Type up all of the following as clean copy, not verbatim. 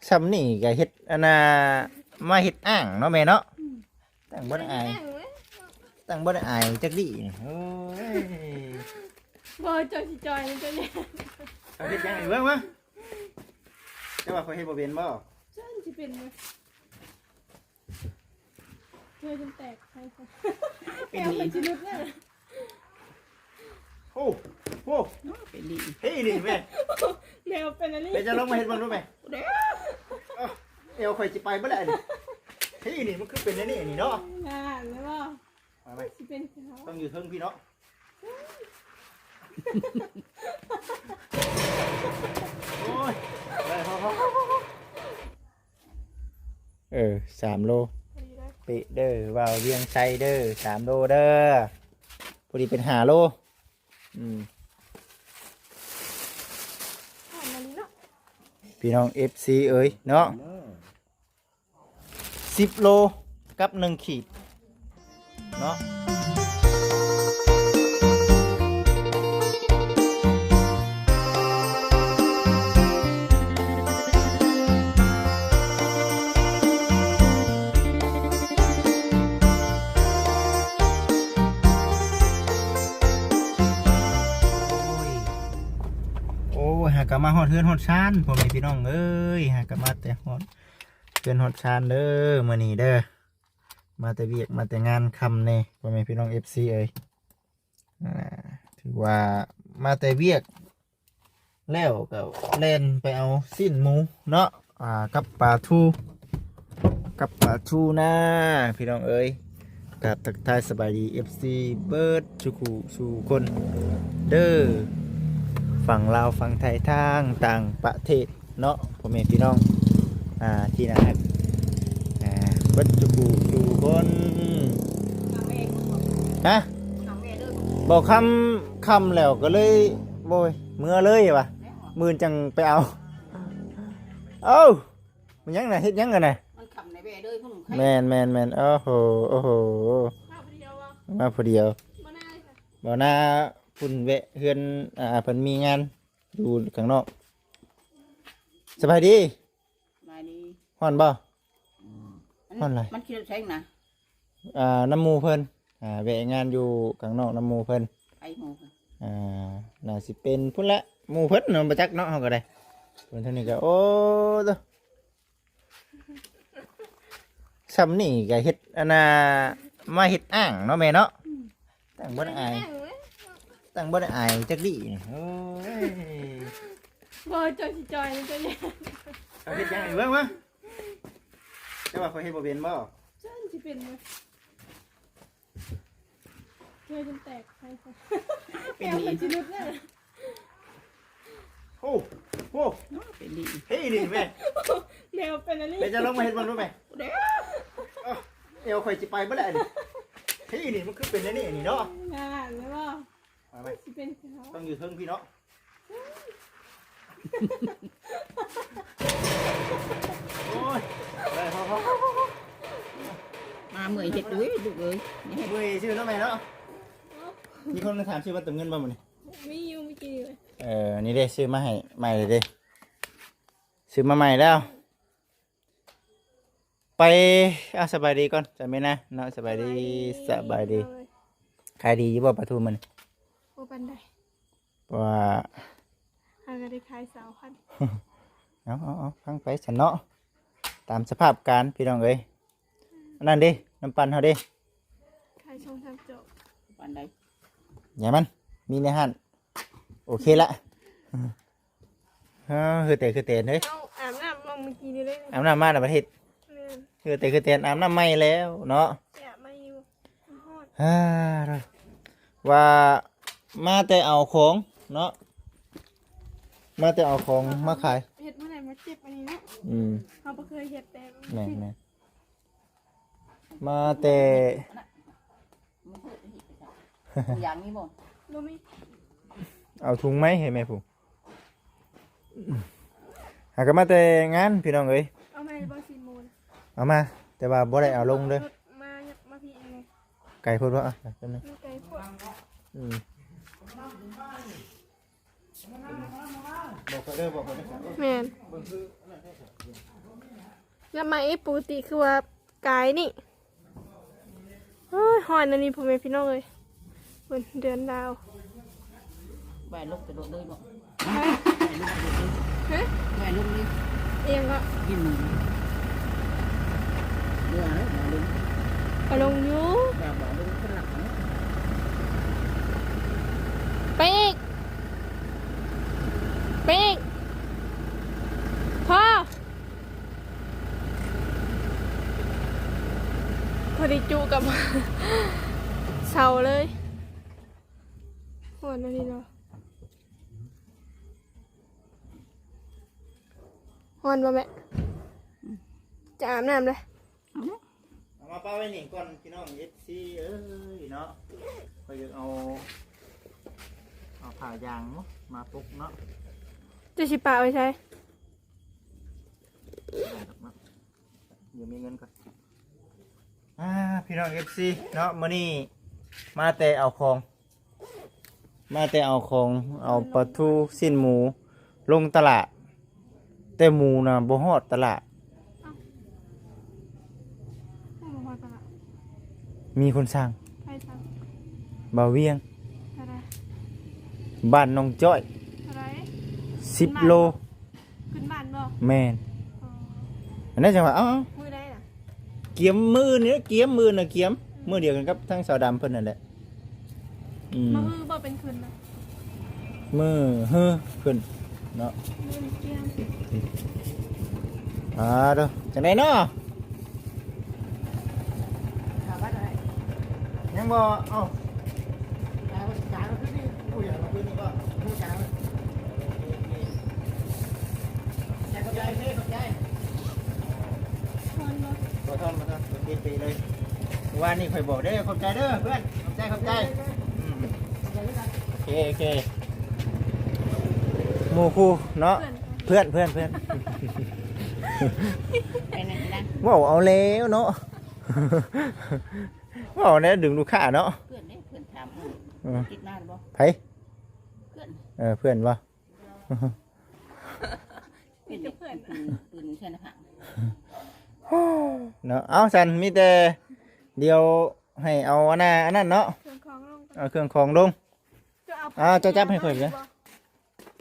ซ้ำนี่ก็เฮ็ดอันน่ะมาเฮ็ดอ่างเนาะแม่เนาะตั้งบ่ได้อายตั้งบ่ได้อายจักดิโอ้ย บ่จอยสิจอยนี่ตัวเนี่ย เอาเฮ็ดยังไงเบิ่งมาเจ้าว่าข่อยเฮ็ดบ่เป็นบ่ ฉันสิเป็นบ่เธอจนแตกใครค่ะแก้วมันสิลุกเนี่ย โอ้โห เป็นดี เฮ้ยนี่แม่ แมวเป็นอะไร เดี๋ยวจะลงมาเฮ็ดเบิ่งดูแม่เอวข่อยสิไปบ่ได้นี่เฮ้ยนี่มันคือเป็นอันนี้นี่เนาะ งานแล้วบ่ มาไป สิเป็นเขา ต้องอยู่เทิงพี่เนาะโอ้ยได้พอ3 โลเปะเด้อว่าวเวียงไซเด้อ3 โลเด้อพอดีเป็น5 โลผ่านมานี้เนาะ พี่น้อง FC เอ้ยเนาะ10 โลกับ1 ขีดเนาะหากมาฮอดเฮือนฮอดชานพ่อแม่พี่น้องเอ้ยหากมาแต่ฮอดเฮือนฮอดชานเด้อมื้อนี้เด้อมาแต่เวียกมาแต่งานค่ำนี่พ่อแม่พี่น้อง FC เอ้ยถือว่ามาแต่เวียกแล้วก็เล่นไปเอาสิ้นหมูเนาะกับปลาทูนะพี่น้องเอ้ยกับทักทายสบายดี FC เบิร์ดชูคนเด้อฝั่งลาวฝั่งไทยทางต่างประเทศเนาะพ่อแม่พี่น้องที่นั่นเบิดจูคนฮะบอกคำแล้วก็เลยโบยเมื่อเลยวะมือจังไปเอามันยังไงเฮ็ดยังไงน่ะ มันขำในแม่เลยพวกหนู แมนโอ้โหมาพอเดียวบ่น่าพุ่นเวะเฮือนเพิ่นมีงานอยู่ข้างนอกสบายดีฮ้อนบ่ฮ้อนไร มันคิดใช่นะ น้ำมูเพิ่นเวะงานอยู่ข้างนอกน้ำมูเพิ่น ไอ้หมู น่าสิเป็นพุ่นละหมูเพิ่นเนาะบ่จักเนาะเฮาก็ได้เพิ่นเท่านี้ก็โอ้ตัวซ้ำนี่ก็เฮ็ดอันน่ะมาเฮ็ดอ่างเนาะแม่เนาะตั้งบ่ได้อายจักดิโอ้ย บ่จอยสิจอยนี่ตัวเนี่ย เอาเฮ็ดยังไงเบิ่งมาเจ้าว่าข่อยเฮ็ดบ่เป็นบ่ ฉันสิเป็นบ่เธอจนแตกใครค่ะแก้วมันสิลุกเนี่ย โอ้โห เป็นดี เฮ้ยนี่แม่ แมวเป็นอะไร เดี๋ยวจะลงมาเฮ็ดเบิ่งดูแม่เอวข่อยสิไปบ่ได้นี่เฮ้ยนี่มันคือเป็นอันนี้นี่เนาะ งานแล้วบ่ มาไป สิเป็นเขา ต้องอยู่เทิงพี่เนาะโอ้ยได้พอ มาเมื่อยเห็ดด้วยลูกเอ้ย เว้ยชื่อเนาะแม่เนาะมีคนมาถามชื่อว่าเติมเงินบ่มื้อนี้ มีอยู่เมื่อกี้เลย นี่เด้ซื้อมาให้ใหม่เลยเด้ซื้อมาใหม่แล้วไปสบายดีก่อนจะไม่นะเนาะสบายดีขายดีอยู่บ่ปลาทูมัน โอปันได้ ว่า หากได้ขาย3,000 เอาฟังไปฉันเนาะตามสภาพการพี่น้องเอ้ยอันนั้นดิน้ำปั่นเฮาดิ ขายช่องทางจบ ปันใด อย่ามันมีในห้างโอเคละคือเตะเฮ้ย เอาอาบน้ำลงเมื่อกี้นี่เลย อาบน้ำมาในประเทศ แม่น คือเตะอาบน้ำไม่แล้วเนาะ แอบมาอยู่ฮอด ว่ามาแต่เอาของเนาะมาแต่เอาของมาขาย เฮ็ดเมื่อไหร่มาเจ็บอันนี้เนาะ เขาบ่เคยเฮ็ดแต่ แม่มาแต่ อย่างนี้บ่ บ่มี เอาถุงไหมเห็นไหมผู้หากมาแต่งานพี่น้องเอ้ย เอามาบ่สิโมน เอามาแต่ว่าบ่ได้เอาลงเด้อ มาพี่เอง ไก่พูดว่าจำได้ มีไก่พวก บอกเขาเด้อ แม่น เบิ่งคือ แล้วมาปกติคือว่ากายนี่โอ้ยหอนอันนี้ผมเป็นพี่น้องเลยบนเดือนดาว แหวนลูกกระโดดเลยบอก ฮะ แหวนลูกนี่ เองก็ กินหมูเนื้อเลยแหวนลูก เอาลงอยู แหวนบอกลูกเป็นหลักนะ ไปอีกไปอีกพ่อพอดีจูกับ เสาเลยหอนอันนี้เนาะหอนบ่แม่จะอาบน้ำเลย เอามาป้าไว้นี่ก่อนพี่น้องเอฟซีเอ้ยเนาะก็จะเอาผ่ายางเนาะมาปุกเนาะ จะชิปะไว้ใช้ เดี๋ยวมีเงินก่อนพี่น้องเอฟซีเนาะมื้อนี้มาแต่เอาของเอาปลาทูสิ้นหมูลงตลาดแต่หมูน่ะบ่ฮอดตลาดมีคนสั่ง ใครสั่ง บ่าวเวียง อะไร บ้านน้องจ้อย อะไร 10 โล ขึ้นบ้านบ่ แม่น อ๋อ อันนั้นจังว่าเอ้า มือได้น่ะ เกียมมือนี่เกียมมือน่ะเกียมมือเดียวกันกับทั้งสาวดำเพิ่นนั่นแหละมือบ่เป็นคืนนะ มือเฮ้อเพิ่นเนาะ มือเกียม เด้อจังได๋เนาะ ถามว่าอะไร ยังบ่เอ้า จ่ายเราขึ้นนี่ ผู้ใหญ่มาคืนนี่บ่ ผู้จ่ายขอบใจเพ่ขอบใจ ทอนบ่ บ่ทอนปิดไปเลยว่านี่ข่อยบอกเด้อขอบใจเด้อเพื่อนขอบใจโอเคหมู่คู่เนาะเพื่อน ไปไหนนะ ว้าวเอาแล้วเนาะ ว้าวเนี่ยดึงลูกค้าเนาะ เพื่อนเนี่ยเพื่อนถามติดหน้าหรือเปล่า ไผ เพื่อน เพื่อนบ่ เป็นเด็กปืนใช่ไหมคะ เนาะเอาสันมีแต่เดียวให้เอาอันนั้นเนาะ เครื่องของลง เอาเครื่องของลง จะเอา เจ้าจับให้ข่อยเลย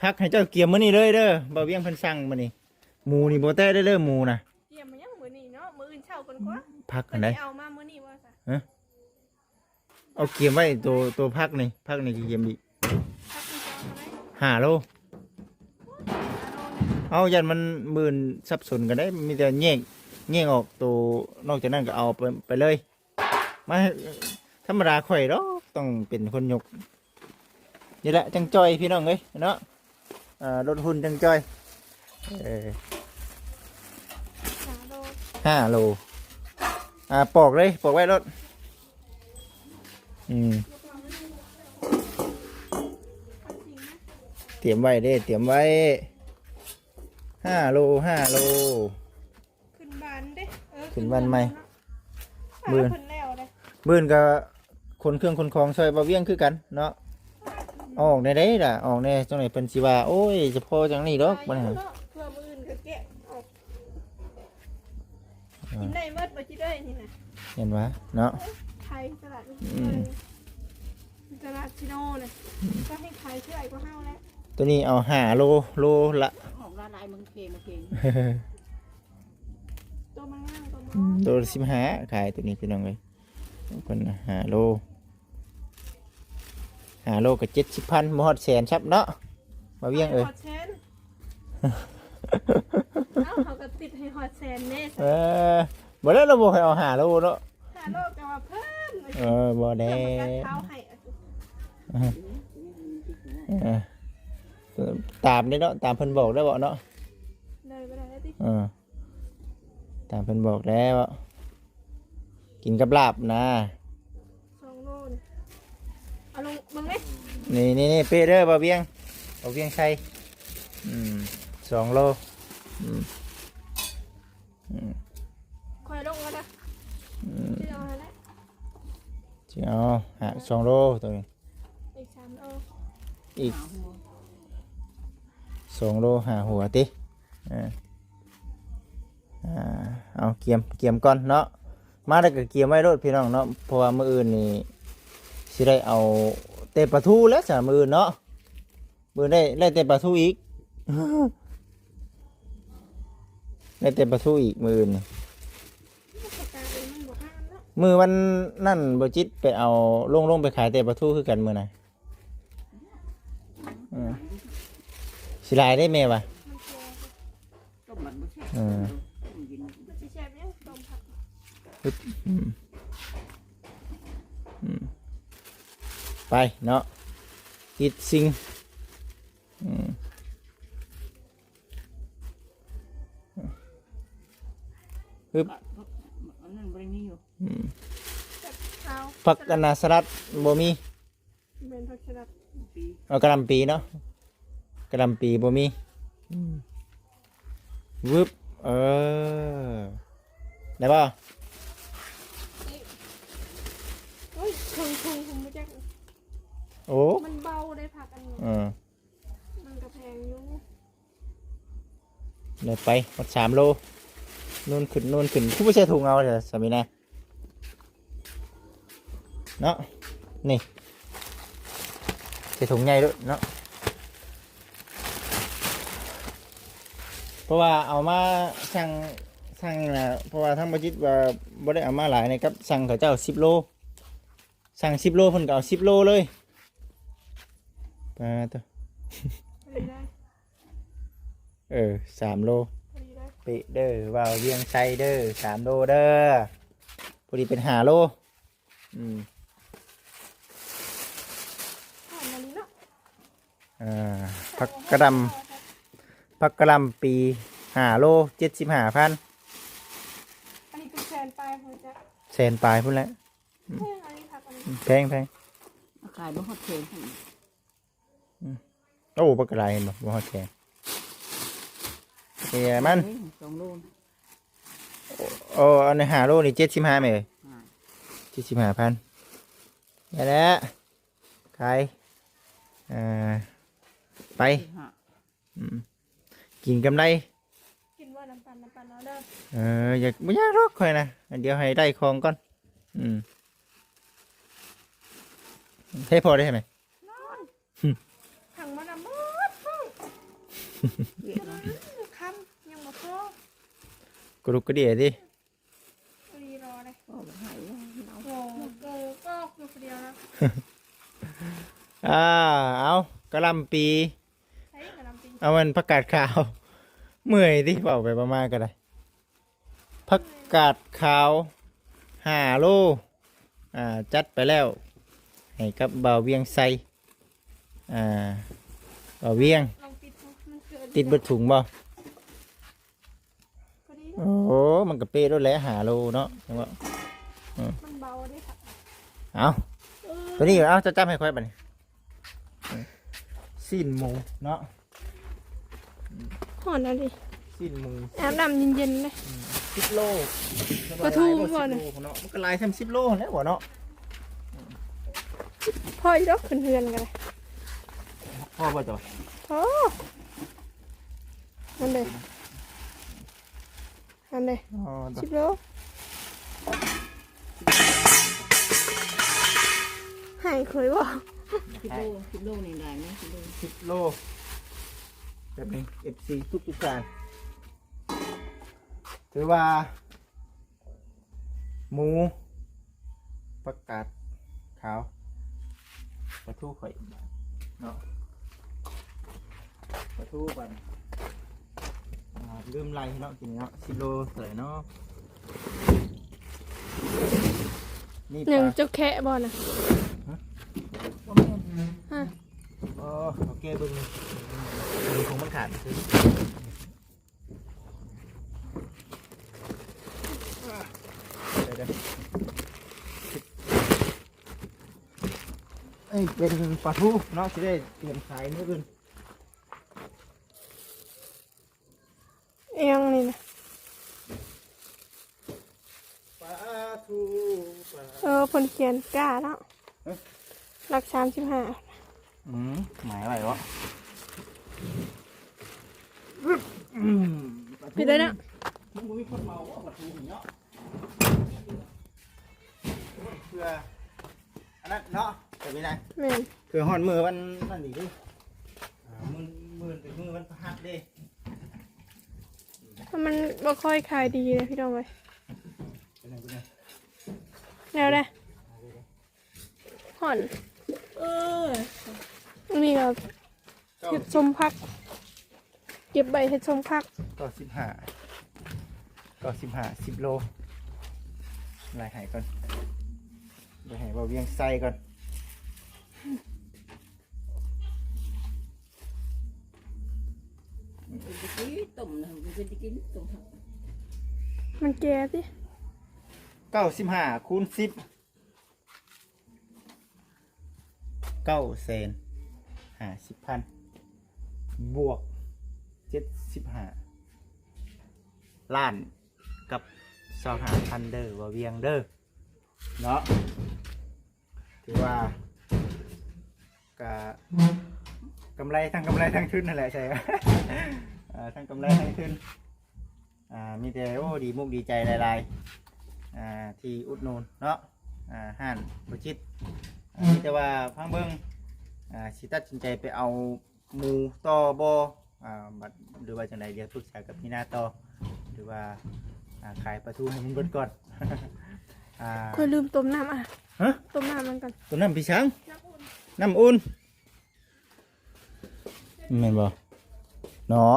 พักให้เจ้าเกี่ยมมื้อนี้เลยเด้อบ่เวียงเพิ่นสั่งมื้อนี้หมูนี่บ่แต้ได้เด้อหมูน่ะ เกี่ยมมายังมื้อนี้เนาะมื้ออื่นเช้าก่อนกว่า พัก เพิ่ อั น นใด สิเอามามื้อนี้ว่าซะ เอาเกี่ยมไว้ตัวพักนี่เกี่ยมอีก ถ้าคุณจะเอาอะไร 5 โลเอายันมันหมื่นสับสนกันได้มีแต่แยกออกตัวนอกจากนั้นก็เอาไปเลยมาธรรมดาข่อยดอกต้องเป็นคนยกนี่แหละจังจ้อยพี่น้องเอ้ยเนาะรถหุ่นจังจ้อย3 โล5 โลปอกเลยปอกไว้รถเตรียมไว้เด้เตรียมไว้5 โลขึ้นบ้านเด้ขึ้นบ้านใหม่ มื้อเพิ่นแล้วเด้ บื้นกับคนเครื่องคนของซอยบะเวียงคือกันเนาะออกในได้ล่ะออกในจังไหนเป็นสิว่าโอ้ยจะพอจังนี้ดอกบ่นะ เพื่อมื้ออื่นก็แกะออกกินได้หมดบ่สิได้นี่น่ะ เห็นว่าเนาะ ไทยตลาดตลาดชิโน่เลยก็ให้ขายเชื่อไอ้ก็เฮาแล้ว ตัวนี้เอา5 โลละ ของร้านลายมึงเพลงมาเพลง ตัวมันง่ายตัวมัน ตัว15ขายตัวนี้พี่น้องเอ้ยเพิ่น5 โลก็70,000บ่ฮอดแสนครับเนาะบะเวียงเอ้ย ฮอตแซนเอ้าเขาก็ติดให้ฮอตแซนเน่ บ่ได้เราบ่ให้เอา5 โลเนาะ 5 โลก็ว่าเพิ่ม บ่ได้ เท้าให้ ตามได้เนาะตามเพิ่นบอกได้บ่เนาะ เลยไปได้ดิ ตามเพิ่นบอกแล้วกินกับลาบนะ 2 โลเอาลงมึงไหม นี่เป๊ะเด้อบะเวียงใส่2 โลคอยลงกันนะที่เอาอะไร สิเอา2 โลตัวนี้ อีก3 โล อีก2 โลหาหัวติ เอาเกียมก่อนเนาะมาแล้วก็เกียมไว้รถพี่น้องเนาะเพราะว่ามื้ออื่นนี่สิได้เอาเตะปลาทูแล้วจ้ะมื้ออื่นเนาะมื้อได้เตะปลาทูอีก ได้เตะปลาทูอีกมื้ออื่นนี่มื้อวันนั่นบ่จิตไปเอาลงไปขายเตะปลาทูคือกันมื้อน่ะสิหลายได้แม่ว่ะ ต้มมันบ่แซ่บ กิน สิแซ่บเนี่ยต้มผัก ไปเนาะกิดซิงฮึบ อันนั้นบ่ได้มีอยู่ ข้าว ผักกะนาสลัดบ่มี เป็นผักสลัด ปี เอากระหลำปีเนาะกระหลำปีบ่มีวึบได้ป่ะ เฮ้ยคงผมไม่จัก โอ้ มันเบาได้ผักอันนี้มันกระแพงอยู่ ได้ไปหมด3 โลนู่นขึ้นผู้ไม่ใช่ถุงเอาเถอะสามีนะเนาะนี่ใส่ถุงใหญ่ด้วยเนาะเพราะว่าเอามาสั่งนะเพราะว่าทั้งบัจิตว่าบ่ได้เอามาหลายนะครับสั่งเขาเจ้า10 โลสั่ง10 โลเพิ่นก็เอา10 โลเลยไปตัว พอดีได้ 3 โล พอดีได้ ปิเด้อว่าวเวียงไซเด้อ3 โลเด้อพอดีเป็น5 โลหอมมะลิเนาะ ผักกระดำปี5 โล 75,000 อันนี้เป็นแฟนปลายผมจะ แสนปลายพุ่นแหล้ว อันนี้ผักอันนี้ แพง อาขายบ่ฮอดเพลงหั่น โอ้ปลากระไรเห็นบ่ฮอดแพงมัน 2 โล โอ้อันนี้5 โลนี่75ไหมเอ่ย 75,000ได้แล้วขายไป กินกำไร กินว่าน้ำปั่นเอาเด้อ อยากไม่ยากหรอกค่อยนะเดี๋ยวให้ได้ของก่อนให้พอได้ไหม ถังมาดำมดคำยังมาพอก รุกกระเดียดิ พอดีรอเลย ก็บ่ให้เรา โอ้โหก็อยู่คนเดียวนะ เอากระหลำปี ใช้กระลำปี เอามันผักกาดขาว เมื่อยดิเปล่าไปประมาณกันเลยผักกาดขาว5 โลจัดไปแล้วให้กับบ่าวเวียงไซบ่าวเวียง ลองปิดมันเกิน ติดเบิดถุงบ่ พอดี โอ้มันก็เป๊ะด้วยแหละ5 โลเนาะจังว่า มันเบาได้ค่ะ เอาตัวนี้เอาจะจำให้ค่อยบัดนี้สิ้นหมูเนาะ หอนอะไร สิ้นหมู แอบดำเย็นๆเลย 10 โล ปลาทู บ่ ก่อน 10 โลเนาะมันก็ลายทำ10 โลแล้วบ่เนาะ พ่ออีดอกขึ้นเฮือนกันเลย พ่อบ่จ้ะ โอ้อันเดอ๋อ 10 โลหายเคยบ่ 10 โลนี่ได้มั้ย10 โล 10 โลแบบนี้ FC ทุกการถือว่าหมูประกาศขาวปลาทูข่อยเนาะปลาทูบันลืมไล่เนาะกินเนาะ10 โลเสยเนาะนี่ป หนึ่ง ลา เจ้าแคะบ่น่ะ บ่แม่น ฮะ โอเคเบึงคงมันขาดคือเดี๋ยวเป็นปลาทูเนาะจะได้เตรียมขายมื้ออื่น เอียงนี่นะ ปลาทูปลา ผลเขียนกล้าเนาะหลัก35 หมายอะไรวะ ปิดเลยนะ มึงบ บ่มีคนเมาว่าประตูเนาะเพื่ออันนั้นเนาะแต่ไม่ได้ แม่น เพื่อฮอดมือวันนั่นอีกดิมือเป็นมือวันพฤหัสเด้ มันบ่ค่อยขายดีเลยพี่น้องเอ้ย เป็นไงเป็นไง แล้วได้ห่อนนี่ก็เห็ดชมพัก เก็บใบเห็ดชมพัก ก็10 โลลายหายก่อนลายหายเบาเวียงไส้ก่อน เป็นตะกี้ต้มนะเป็นตะกี้ต้มผัก มันแก่สิ 95คูณ10 950,000บวก75ล้านกับ25,000เด้อว่าเวียงเด้อเนาะถือว่ากำไรทั้งทุนนั่นแหละใช่ไหม ทั้งกำไรทั้งทุนมีแต่โอ้ดีมุกดีใจหลายๆที่อุดหนุนเนาะห้านบจิตมีแต่ว่าพังเบิ้งสิตัดสินใจไปเอาหมูต่อบ่บัดหรือว่าจังไดเดี๋ยวปรึกษากับพี่นาต่อหรือว่าขายปลาทูให้มันเบิดก่อน ค่อยลืมต้มน้ำอ่ะ ฮะ ต้มน้ำมันกัน ตัวน้ำพี่ช้างน้ำอุ่นแม่นบ่เนาะ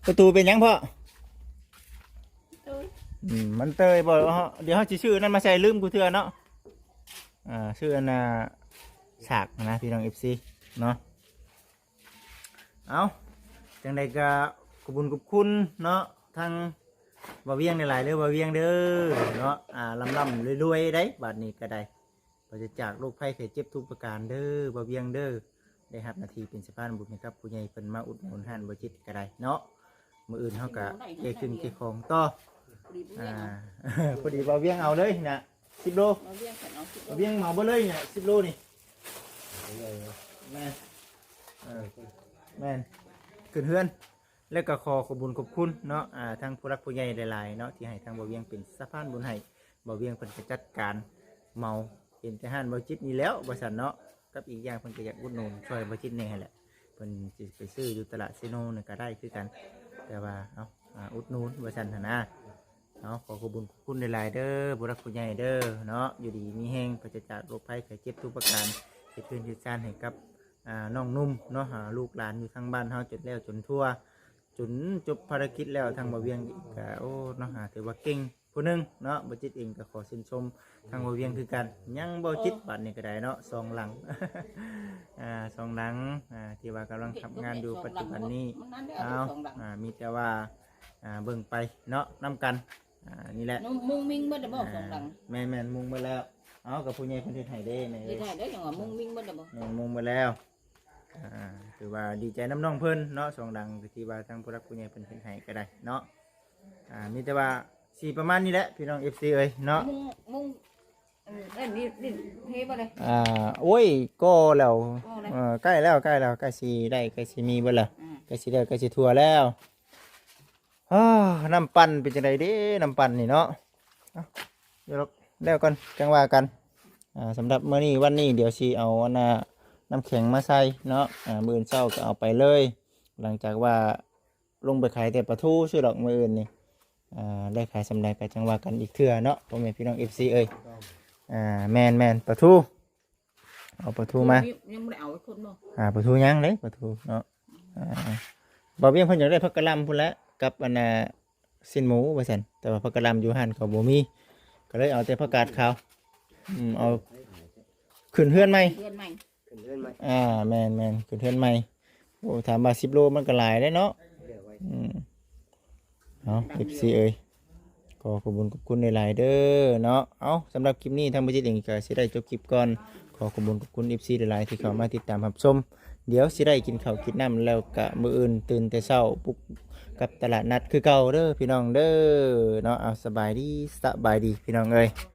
ประตูเป็นยังพ่อมันเตยบ่เดี๋ยวเขาจะชื่อนั่นมาใส่ลืมกูเถื่อเนาะชื่ออันน่ะฉากนะพี่น้อง FC เนาะเอาจังใดก็ขอบคุณกับคุณเนาะทางบ่เวียงในหลายเด้อบ่เวียงเด้อเนาะลำรวยๆได้บาดนี้ก็ได้บ่จะจากโรคภัยไข้เจ็บทุกประการเด้อบ่เวียงเด้อได้รับหน้าที่เป็นสะพานบุญนะครับผู้ใหญ่เพิ่นมาอุดหนุนห้านบ่จิตก็ได้เนาะมื้ออื่นเฮาก็เกขึ้นเกของต่อพอดีบ่เวียงเอาเลยนะ10 โล มาเวียงกันเอา บ่เวียงเหมาบ่เลยเนี่ย10 โลนี่แม่นแม่นขึ้นเฮือนแล้วก็ขอบคุญขอบคุณเนาะทางผู้รักผู้ใหญ่หลายๆเนาะที่ให้ทางบ่เวียงเป็นสะพานบุญให้บ่เวียงเพิ่นจะจัดการเมาเป็นทหารบ่จิตนี่แล้วบ่ซั่นเนาะกับอีกอย่างเพิ่นก็อยากอุดหนุนช่วยบ่จิตนี่ให้แหละเพิ่นสิไปซื้ออยู่ตลาดเซโนนี่ก็ได้คือกันแต่ว่าอุดหนุนบ่ซั่นหั่นนะเนาะขอบคุญขอบคุณหลายๆเด้อผู้รักผู้ใหญ่เด้อเนาะอยู่ดีมีแฮงปราศจากโรคภัยไข้เจ็บทุกประการเฮ็ดเพิ่นเฮ็ดซ่านให้กับน้องนุ่มเนาะลูกหลานอยู่ทางบ้านเฮาจนแล้วจนทั่วจนจบภารกิจแล้วทางบ่เวียงก็โอ้เนาะถือว่าเก่งผู้หนึงเนาะบ่จิตเองก็ขอชื่นชมทางบ่เวียงคือกันยังบ่จิตบัดนี้ก็ได้เนาะ2 หลัง 2 หลังที่ว่ากำลังทำงานอยู่ปัจจุบันนี้มีแต่ว่าเบิ่งไปเนาะนํกันนี่แหละ มุ้งมิ้งเมื่อได้บอกสองหลัง แม่นมุงมาแล้วเอากับผู้ใหญ่เพิ่นเฮ็ดให้เด้แม่ ได้ได้จังหวะมุ้งมิ้งเมื่อได้บอก แม่นมุงมาแล้วถือว่าดีใจน้ำน้องเพิ่นเนาะ2 หลังที่ว่าทางผู้รักผู้ใหญ่เพิ่นเฮ็ดให้ก็ได้เนาะมีแต่ว่าสิประมาณนี้แหละพี่น้อง FC เอ้ยเนาะ มุ้งนี่เฮ้บ่เลย โอ้ยก็แล้วใกล้แล้วใกล้สิได้ใกล้สิมีเบิดแล้วใกล้สิได้ใกล้สิทั่วแล้วน้ำปั่นเป็นจังไดเด้น้ำปั่นนี่เนาะเดี๋ยวแล้วก่อนจังว่ากันสำหรับมื้อนี้วันนี้เดี๋ยวสิเอาน้ำแข็งมาใส่เนาะมื้ออื่นเช้าก็เอาไปเลย หลังจากว่าลงไปขายแต่ปลาทูซื้อดอกมื้ออื่นนี่ได้ขายสำใดก็จังว่ากันอีกเทื่อเนาะพ่อแม่พี่น้อง FC เอ้ยแม่นปลาทูเอาปลาทูมายังไม่ได้เอาคนบ่ปลาทูยังเลยปลาทูเนาะบ่เวียงเพิ่นอยากได้ผักกะหล่ำพุ่นละกับสิ้นหมูว่าซั่นแต่ว่าผักกะหล่ำอยู่หั่นเขาบ่มีก็เลยเอาแต่ผักกาดขาวเอาขึ้นเฮือนใหม่แม่นขึ้นเฮือนใหม่โอ้ถามว่า10 โลมันก็หลายได้เนาะเอา FC เอ้ยขอบคุณหลายๆเด้อเนาะเอาสำหรับคลิปนี้ทางบ่จิตเองก็สิได้จบคลิปก่อนขอบคุณ FC หลายๆที่เข้ามาติดตามรับชมเดี๋ยวสิได้กินข้าวกินน้ำแล้วก็มื้ออื่นตื่นแต่เช้าปุ๊บกับตลาดนัดคือเก่าเด้อพี่น้องเด้อเนาะเอาสบายดีพี่น้องเอ้ย